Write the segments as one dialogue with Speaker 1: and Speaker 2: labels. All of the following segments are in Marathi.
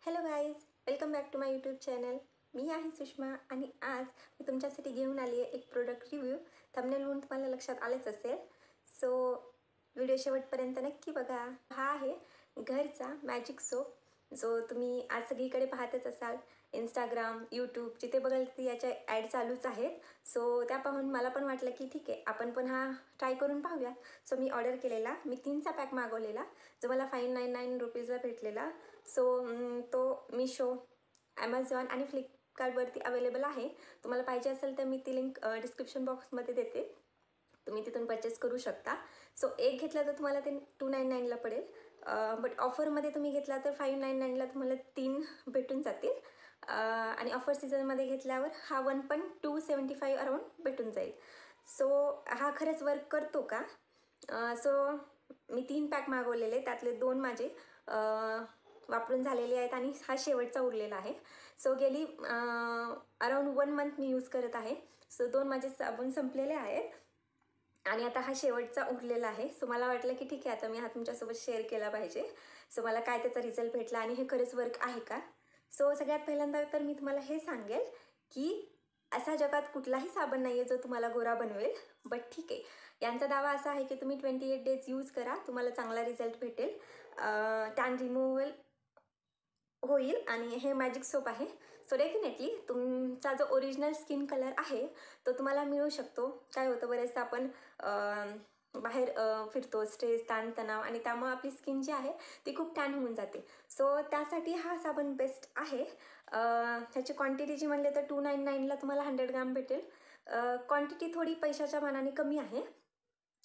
Speaker 1: Hello guys, welcome back to my YouTube channel. मी आहे सुषमा आणि आज मी तुमच्यासाठी घेऊन आली आहे एक प्रोडक्ट रिव्ह्यू. थंबनेलवरून तुम्हाला लक्षात आलेच असेल. सो व्हिडिओ शेवटपर्यंत नक्की बघा. हा आहे घरचा मॅजिक सोप, जो तुम्ही आज सगळीकडे पाहतच असाल. इंस्टाग्राम, यूट्यूब जिथे बघाल तिथे याच्या ॲड चालूच आहेत. सो त्या पाहून मला पण वाटलं की ठीक आहे, आपण पण हा ट्राय करून पाहूया. सो मी ऑर्डर केलेला, मी 3चा पॅक मागवलेला, जो मला 599 रुपीजला भेटलेला. सो तो मिशो, ॲमेझॉन आणि फ्लिपकार्टवरती अवेलेबल आहे. तुम्हाला पाहिजे असेल तर मी ती लिंक डिस्क्रिप्शन बॉक्समध्ये देते, तुम्ही तिथून परचेस करू शकता. सो एक घेतला तर तुम्हाला ते 299ला पडेल, बट ऑफरमध्ये तुम्ही घेतला तर 599ला तुम्हाला 3 भेटून जातील. आणि ऑफर सीझनमध्ये घेतल्यावर हा 1.275 अराउंड भेटून जाईल. सो हा खरंच वर्क करतो का? सो मी 3 पॅक मागवलेले, त्यातले 2 माझे वापरून झालेले आहेत आणि हा शेवटचा उरलेला आहे. सो गेली अराउंड 1 मंथ मी यूज करत आहे. सो 2 माझे साबण संपलेले आहेत आणि आता हा शेवटचा उरलेला आहे. सो मला वाटलं की ठीक आहे, आता मी हा तुमच्यासोबत शेअर केला पाहिजे. सो मला काय त्याचा रिझल्ट भेटला आणि हे खरंच वर्क आहे का. सो सगळ्यात पहिल्यांदा तर मी तुम्हाला हे सांगेल की असा जगात कुठलाही साबण नाही आहे जो तुम्हाला गोरा बनवेल. बट ठीक आहे, यांचा दावा असा आहे की तुम्ही 28 डेज यूज करा, तुम्हाला चांगला रिझल्ट भेटेल, टॅन रिमूव्हल होईल आणि हे मॅजिक सोप आहे. सो डेफिनेटली तुमचा जो ओरिजिनल स्किन कलर आहे तो तुम्हाला मिळू शकतो. काय होतं, बरेचदा आपण बाहेर फिरतो, स्ट्रेस, ताणतणाव, आणि त्यामुळे आपली स्किन जी आहे ती खूप टॅन होऊन जाते. सो त्यासाठी हा साबण बेस्ट आहे. ह्याची क्वांटिटी जी म्हणले तर 299ला तुम्हाला 100 ग्राम भेटेल. क्वांटिटी थोडी पैशाच्या मानाने कमी आहे,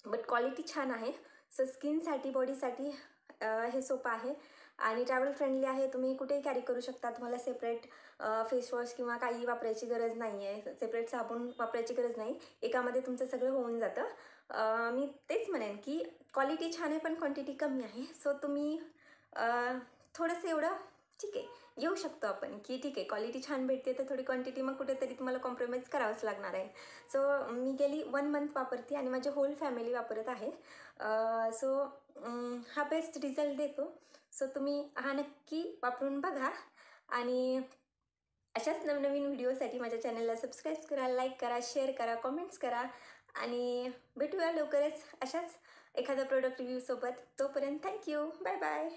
Speaker 1: बट क्वालिटी छान आहे. सो स्किनसाठी, बॉडीसाठी हे सोपं आहे आणि ट्रॅव्हल फ्रेंडली आहे. तुम्ही कुठेही कॅरी करू शकता. तुम्हाला सेपरेट फेसवॉश किंवा काही वापरायची गरज नाही आहे, सेपरेट साबण वापरायची गरज नाही, एकामध्ये तुमचं सगळं होऊन जातं. मी तेच म्हणेन की क्वालिटी छान आहे पण क्वांटिटी कमी आहे. सो तुम्ही थोडंसं एवढं ठीक आहे घेऊ शकतो आपण की ठीक आहे, क्वालिटी छान भेटते तर थोडी क्वांटिटी मग कुठेतरी तुम्हाला कॉम्प्रोमाइज करावंच लागणार आहे. सो मी गेली 1 मंथ वापरते आणि माझी होल फॅमिली वापरत आहे. सो हा बेस्ट रिझल्ट देतो. सो तुम्ही हा नक्की वापरून बघा आणि अशाच नवनवीन व्हिडिओसाठी माझ्या चॅनलला सबस्क्राईब करा, लाईक करा, शेअर करा, कमेंट्स करा आणि भेटूया लवकरच अशाच एखाद्या प्रोडक्ट रिव्ह्यूसोबत. तोपर्यंत थँक्यू, बाय बाय.